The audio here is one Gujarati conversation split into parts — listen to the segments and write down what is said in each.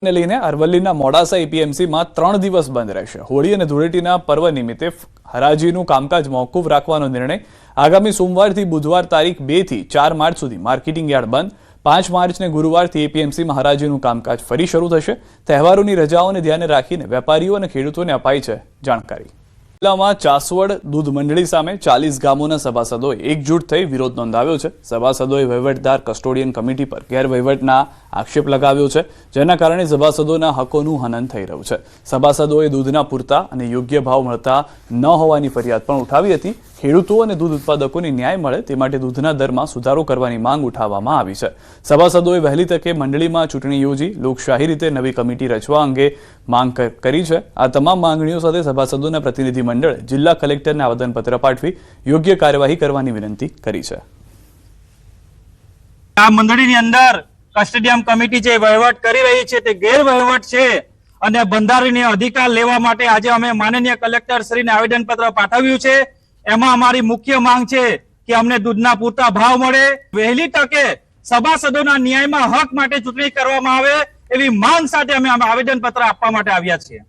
ને લઈને અરવલ્લીના મોડાસા એપીએમસીમાં 3 દિવસ બંધ રહેશે। હોળી અને ધૂળેટીના પર્વ નિમિત્તે હરાજીનું કામકાજ મોકૂફ રાખવાનો નિર્ણય। આગામી સોમવારથી બુધવાર તારીખ 2 થી 4 માર્ચ સુધી માર્કેટિંગ યાર્ડ બંધ। 5 માર્ચને ગુરુવારથી એપીએમસીમાં હરાજીનું કામકાજ ફરી શરૂ થશે। તહેવારોની રજાઓને ધ્યાને રાખીને વેપારીઓ અને ખેડૂતોને અપાઈ છે જાણકારી। જિલ્લામાં ચાસવડ દૂધ મંડળી સામે 40 ગામોના સભાસદોએ એકજૂટ થઈ વિરોધ નોંધાવ્યો છે। સભાસદોએ વહીવટદાર કસ્ટોડિયન કમિટી પર ગેરવહીવટના આક્ષેપ લગાવ્યો છે, જેના કારણે સભાસદોના હકોનું હનન થઈ રહ્યું છે। સભાસદોએ દૂધના પૂરતા અને યોગ્ય ભાવ મળતા ન હોવાની ફરિયાદ પણ ઉઠાવી હતી। ખેડૂતો અને દૂધ ઉત્પાદકોને ન્યાય મળે તે માટે દૂધના દરમાં સુધારો કરવાની માંગ ઉઠાવવામાં આવી છે। સભાસદોએ વહેલી તકે મંડળીમાં ચૂંટણી યોજી લોકશાહી રીતે નવી કમિટી રચવા અંગે માંગ કરી છે। આ તમામ માંગણીઓ સાથે સભાસદોના પ્રતિનિધિ મંડળે જિલ્લા કલેક્ટરને આવેદનપત્ર પાઠવી યોગ્ય કાર્યવાહી કરવાની વિનંતી કરી છે। આ મંડળીની અંદર કસ્ટોડિયન કમિટી જે વહીવટ કરી રહી છે તે ગેરવહીવટ છે અને બંધારણીય અધિકાર લેવા માટે આજે અમે માનનીય કલેક્ટર શ્રીને આવેદનપત્ર પાઠવ્યું છે। એમાં અમારી મુખ્ય માંગ છે કે અમને દૂધના પૂરતા ભાવ મળે, વહેલી તકે સભાસદોના ન્યાયમાં હક માટે ચૂંટણી કરવામાં આવે એવી માંગ સાથે અમે આવેદનપત્ર આપવા માટે આવ્યા છીએ।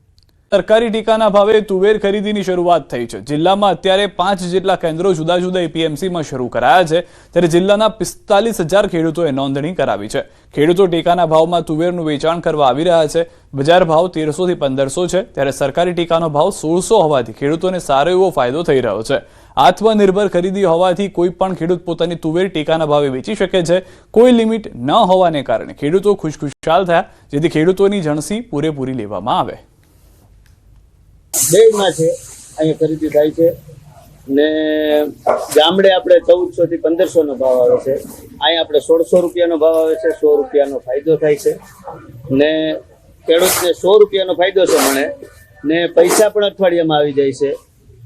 સરકારી ટેકાના ભાવે તુવેર ખરીદીની શરૂઆત થઈ છે। જિલ્લામાં અત્યારે 5 જેટલા કેન્દ્રો જુદા જુદા એપીએમસીમાં શરૂ કરાયા છે, ત્યારે જિલ્લાના 45,000 ખેડૂતોએ નોંધણી કરાવી છે। ખેડૂતો ટેકાના ભાવમાં તુવેરનું વેચાણ કરવા આવી રહ્યા છે। બજાર ભાવ 1300 થી 1500 છે, ત્યારે સરકારી ટેકાનો ભાવ 1600 હોવાથી ખેડૂતોને સારો એવો ફાયદો થઈ રહ્યો છે। આત્મનિર્ભર ખરીદી હોવાથી કોઈ પણ ખેડૂત પોતાની તુવેર ટેકાના ભાવે વેચી શકે છે। કોઈ લિમિટ ન હોવાને કારણે ખેડૂતો ખુશખુશાલ થયા, જેથી ખેડૂતોની જણસી પૂરેપૂરી લેવામાં આવે। બેમાં છે અહીંયા ખરીદી થાય છે ને ગામડે આપણે 1400 થી 1500 નો ભાવ આવે છે, અહીંયા આપણે 1600 રૂપિયાનો ભાવ આવે છે। 100 રૂપિયાનો ફાયદો થાય છે ને ખેડૂતને 100 રૂપિયાનો ફાયદો છે મને ને પૈસા પણ અઠવાડિયામાં આવી જાય છે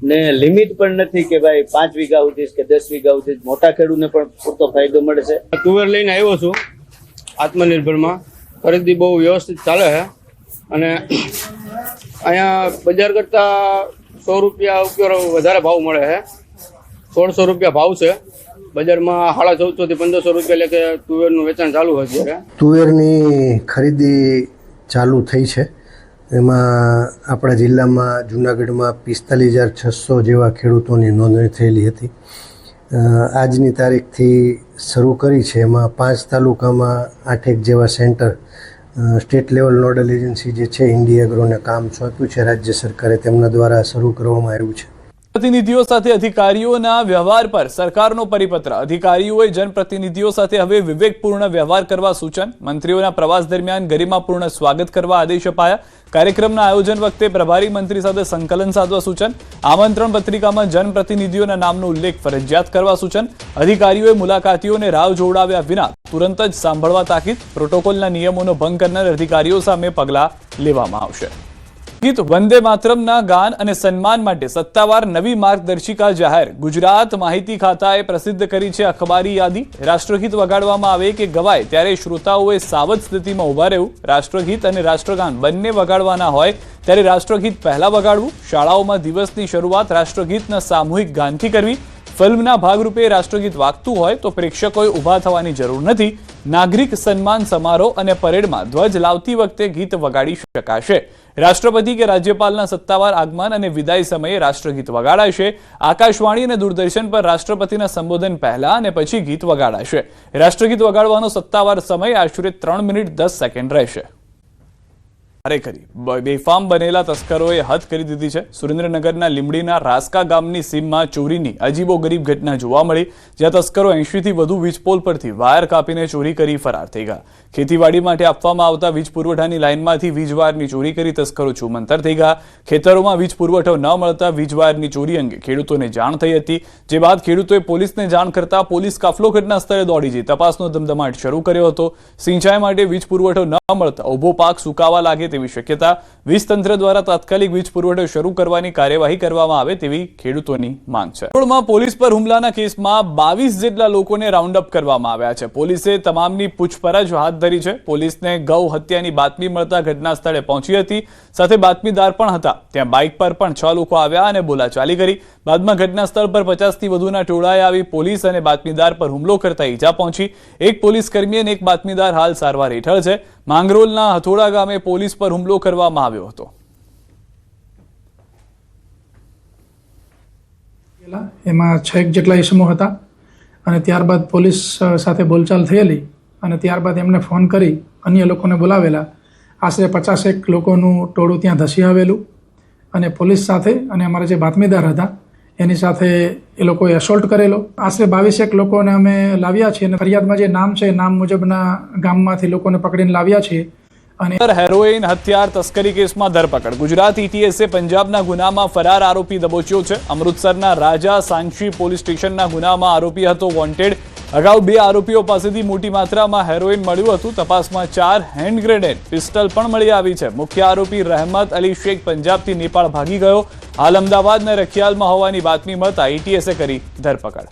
ને લિમિટ પણ નથી કે ભાઈ 5 વીઘા સુધી કે 10 વીઘા સુધી, મોટા ખેડૂતને પણ પૂરતો ફાયદો મળે છે। તુવેર લઈને આવ્યો છું આત્મનિર્ભરમાં, ખરીદી બહુ વ્યવસ્થિત ચાલે છે અને અહીંયા બજાર કરતા 100 રૂપિયા ઉપર વધારે ભાવ મળે છે। 1600 રૂપિયા ભાવ છે, બજારમાં 1450 થી 1500 રૂપિયા લેખે તુવેરનું વેચાણ ચાલુ છે। અત્યારે તુવેરની ખરીદી ચાલુ થઈ છે। એમાં આપણા જિલ્લામાં જૂનાગઢમાં 45,600 જેવા ખેડૂતોની નોંધણી થયેલી હતી। આજની તારીખથી શરૂ કરી છે। એમાં 5 તાલુકામાં 8 જેવા centre state level nodal agency જે છે ઇન્ડિયા એગ્રોને કામ સોંપ્યું છે રાજ્ય સરકારે, તેમના દ્વારા શરૂ કરવામાં આવ્યું છે। પ્રતિનિધિઓ સાથે અધિકારીઓના વ્યવહાર પર સરકારનો પરિપત્ર। અધિકારીઓએ જનપ્રતિનિધિઓ સાથે હવે વિવેકપૂર્ણ વ્યવહાર કરવા સૂચન। મંત્રીઓના પ્રવાસ દરમિયાન ગરિમાપૂર્ણ સ્વાગત કરવા આદેશ અપાયા। કાર્યક્રમના આયોજન વખતે પ્રભારી મંત્રી સાથે સંકલન સાધવા સૂચન। આમંત્રણ પત્રિકામાં જનપ્રતિનિધિઓના નામનો ઉલ્લેખ ફરજિયાત કરવા સૂચન। અધિકારીઓએ મુલાકાતીઓને રાહ જોડાવ્યા વિના તુરંત જ સાંભળવા તાકીદ। પ્રોટોકોલના નિયમોનો ભંગ કરનાર અધિકારીઓ સામે પગલાં લેવામાં આવશે। ગીત વંદે માતરમના ગાન અને સન્માન માટે સત્તાવાર નવી માર્ગદર્શિકા જાહેર। ગુજરાત માહિતી ખાતાએ પ્રસિદ્ધ કરી છે અખબારી યાદી। રાષ્ટ્રગીત વગાડવામાં આવે કે ગવાય ત્યારે શ્રોતાઓએ સાવધ સ્થિતિમાં ઉભા રહેવું। રાષ્ટ્રગીત અને રાષ્ટ્રગાન બંને વગાડવાના હોય ત્યારે રાષ્ટ્રગીત પહેલા વગાડવું। શાળાઓમાં દિવસની શરૂઆત રાષ્ટ્રગીતના સામૂહિક ગાનથી કરવી। ફિલ્મના ભાગરૂપે રાષ્ટ્રગીત વાગતું હોય તો પ્રેક્ષકોએ ઊભા થવાની જરૂર નથી। નાગરિક સન્માન સમારોહ અને પરેડમાં ધ્વજ લાવતી વખતે ગીત વગાડી શકાશે। રાષ્ટ્રપતિ કે રાજ્યપાલના સત્તાવાર આગમન અને વિદાય સમયે રાષ્ટ્રગીત વગાડાશે। આકાશવાણી અને દૂરદર્શન પર રાષ્ટ્રપતિના સંબોધન પહેલા અને પછી ગીત વગાડાશે। રાષ્ટ્રગીત વગાડવાનો સત્તાવાર સમય આશરે 3 મિનિટ 10 સેકન્ડ રહેશે। બેફામ બનેલા તસ્કરોએ હદ કરી દીધી છે। સુરેન્દ્રનગરના લીંબડીના રાસકા ગામની સીમમાં ચોરીની અજીબોગરીબ ઘટના જોવા મળી, જ્યાં તસ્કરો 80 થી વધુ વીજપોલ પરથી વાયર કાપીને ચોરી કરી ફરાર થઈ ગયા। ખેતીવાડી માટે આપવામાં આવતા વીજ પુરવઠાની લાઇનમાંથી વીજ વાયરની ચોરી કરી તસ્કરો છૂમંતર થઈ ગયા। ખેતરોમાં વીજ પુરવઠો ન મળતા વીજ વાયરની ચોરી અંગે ખેડૂતોને જાણ થઈ હતી, જે બાદ ખેડૂતોએ પોલીસને જાણ કરતા પોલીસ કાફલો ઘટના સ્થળે દોડી જઈ તપાસનો ધમધમાટ શરૂ કર્યો હતો। સિંચાઈ માટે વીજ પુરવઠો ન મળતા ઉભો પાક સુકાવા લાગે તેવી શક્યતા. વીજ તંત્ર દ્વારા તાત્કાલિક વીજ પુરવઠો શરૂ કરવાની કાર્યવાહી કરવામાં આવે તેવી ખેડૂતોની માંગ છે. રાજકોટમાં પોલીસ પર હુમલાના કેસમાં 22 જેટલા લોકોને રાઉન્ડ અપ કરવામાં આવ્યા છે. પોલીસે તમામની પૂછપરછ હાથ ધરી છે. પોલીસને ગૌ હત્યાની બાતમી મળતા ઘટના સ્થળે પહોંચી હતી. સાથે બાતમીદાર પણ હતા. ત્યાં બાઇક પર પણ 6 લોકો આવ્યા અને બોલાચાલી કરી. બાદમાં ઘટના સ્થળ પર 50થી વધુના ટોળાએ આવી પોલીસ અને બાતમીદાર પર હુમલો કરતા ઈજા પહોંચી. એક પોલીસ કર્મી અને એક બાતમીદાર હાલ સારવાર હેઠળ છે. માંગરોળના હથોડા ગામે પોલીસ પર હુમલો કરવામાં આવ્યો હતો. એમાં 6 જેટલા ઇસમો હતા અને ત્યારબાદ પોલીસ સાથે બોલચાલ થયેલી અને ત્યારબાદ એમને ફોન કરી અન્ય લોકોને બોલાવેલા. આશરે 50 લોકોનું ટોળું ત્યાં ધસી આવેલું અને પોલીસ સાથે અને અમારા જે બાતમીદાર હતા એની સાથે એ લોકોએ એસોલ્ટ કરેલો. આશરે 22 લોકોને અમે લાવ્યા છીએ અને ફરિયાદમાં જે નામ છે નામ મુજબના ગામમાંથી લોકોને પકડીને લાવ્યા છીએ. અને હેરોઇન હથિયાર તસ્કરી કેસમાં ધરપકડ. ગુજરાત ETSએ પંજાબના ગુનામાં ફરાર આરોપી દબોચ્યો છે. અમૃતસરના રાજા સાંચી પોલીસ સ્ટેશનના ગુનામાં આરોપી હતો વોન્ટેડ. અગાઉ 2 આરોપીઓ પાસેથી મોટી માત્રામાં હેરોઇન મળ્યું હતું. તપાસમાં 4 હેન્ડ ગ્રેનેડ પિસ્ટલ પણ મળી આવી છે. મુખ્ય આરોપી રહેમત અલી શેખ પંજાબથી નેપાળ ભાગી ગયો. હાલ અમદાવાદના રખિયાલમાં હોવાની બાતમી મળતા ETSએ કરી ધરપકડ.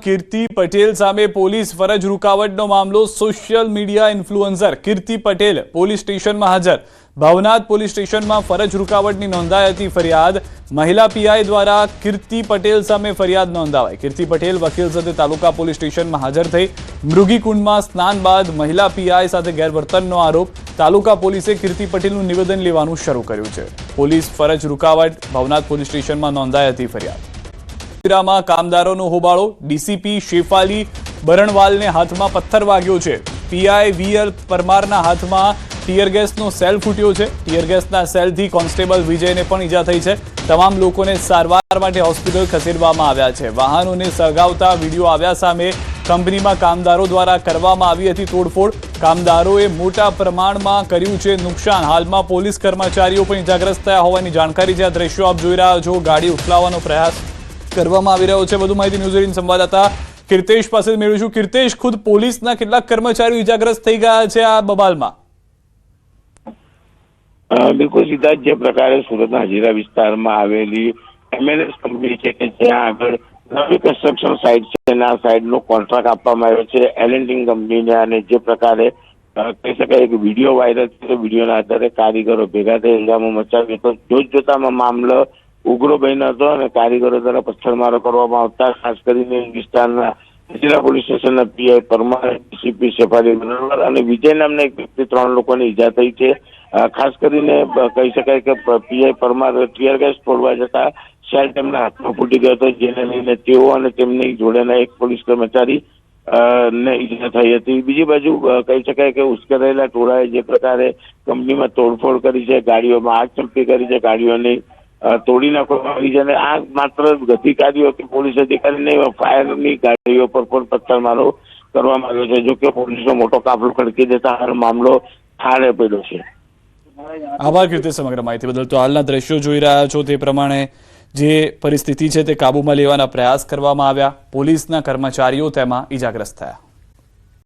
કીર્તિ પટેલ સામે પોલીસ ફરજ રૂકાવટનો મામલો. સોશિયલ મીડિયા ઇન્ફ્લુએન્સર કીર્તિ પટેલ પોલીસ સ્ટેશનમાં હાજર. ભવનાથ પોલીસ સ્ટેશનમાં ફરજ રૂકાવટની નોંધાઈ હતી ફરિયાદ. મહિલા PI દ્વારા કીર્તિ પટેલ સામે ફરિયાદ નોંધાવાઈ. કીર્તિ પટેલ વકીલ સાથે તાલુકા પોલીસ સ્ટેશનમાં હાજર થઈ. મૃગીકુંડમાં સ્નાન બાદ મહિલા PI સાથે ગેરવર્તનનો આરોપ. તાલુકા પોલીસે કીર્તિ પટેલનું નિવેદન લેવાનું શરૂ કર્યું છે. પોલીસ ફરજ રૂકાવટ ભવનાથ પોલીસ સ્ટેશનમાં નોંધાઈ હતી ફરિયાદ. માં કામદારોનો હોબાળો. DCP શેફાલી બરણવાલને હાથમાં પથ્થર વાગ્યો છે. PI VL પરમારના હાથમાં ટીયર ગેસનો સેલ ફૂટ્યો છે. ટીયર ગેસના સેલથી કોન્સ્ટેબલ વિજયને પણ ઈજા થઈ છે. તમામ લોકોને સારવાર માટે હોસ્પિટલ ખસેડવામાં આવ્યા છે. વાહનોને સળગાવતા વિડીયો આવ્યા સામે. કંપનીમાં કામદારો દ્વારા કરવામાં આવી હતી તોડફોડ. કામદારોએ મોટા પ્રમાણમાં કર્યું છે નુકસાન. હાલમાં પોલીસ કર્મચારીઓ પણ ઈજાગ્રસ્ત થયા હોવાની જાણકારી છે. આ દ્રશ્યો આપ જોઈ રહ્યા છો. ગાડી ઉથલાવવાનો પ્રયાસ કરવામાં આવી રહ્યો છે. વધુ માહિતી ન્યૂઝ 18 સંવાદદાતા કીર્તેશ પાસે મેળવીશું. કીર્તેશ, ખુદ પોલીસના કેટલાક કર્મચારીઓ ઇજાગ્રસ્ત થઈ ગયા છે આ બબાલમાં? બિલકુલ સીધા જે પ્રકારે સુરતના હજીરા વિસ્તારમાં આવેલી MLS કંપની છે કે જ્યાં આગળ નવી કન્સ્ટ્રક્શન સાઇટ છે આ સાઇટનો કોન્ટ્રાક્ટ આપવામાં આવ્યો છે એલેન્ટિંગ કંપનીને. અને જે પ્રકારે કહી શકાય કે વિડીયો વાયરલ થયો, વિડીયોના આધારે કારીગરો ભેગા થઈ હંગામો મચાવ્યો હતો. જોતજોતામાં મામલો ઉગ્ર બન્યો હતો અને કારીગરો દ્વારા પથ્થરમારો કરવામાં આવતા ખાસ કરીને વિસ્તારના જિલ્લા પોલીસ સ્ટેશનના PI પરમાર, DCP શેફાલી બરણવાલ અને વિજય નામના એક વ્યક્તિ 3 લોકોને ઈજા થઈ છે. ખાસ કરીને કહી શકાય કે PI પરમાર ટીયર ગેસ છોડવા જતા સેલ તેમના હાથમાં ફૂટી ગયો હતો, જેને લઈને તેઓ અને તેમની જોડેના એક પોલીસ કર્મચારી ને ઈજા થઈ હતી. બીજી બાજુ કહી શકાય કે ઉશ્કેરાયેલા ટોળાએ જે પ્રકારે કંપનીમાં તોડફોડ કરી છે, ગાડીઓમાં આગ ચંપી કરી છે, ગાડીઓની તોડી નાખવામાં આવી છે. અને આ માત્ર અધિકારીઓ કે પોલીસ અધિકારી નહીં, ફાયરની ગાડીઓ પર પણ પથ્થરમારો કરવામાં આવ્યો છે. જો કે પોલીસનો મોટો કાફલો ખડકી દેતા આ મામલો થાળે પડ્યો છે. આભાર કીર્તિ સમગ્ર માહિતી બદલ. તો હાલના દ્રશ્યો જોઈ રહ્યા છો તે પ્રમાણે જે પરિસ્થિતિ છે તે કાબૂમાં લેવાના પ્રયાસ કરવામાં આવ્યા. પોલીસના કર્મચારીઓ તેમાં ઈજાગ્રસ્ત થયા.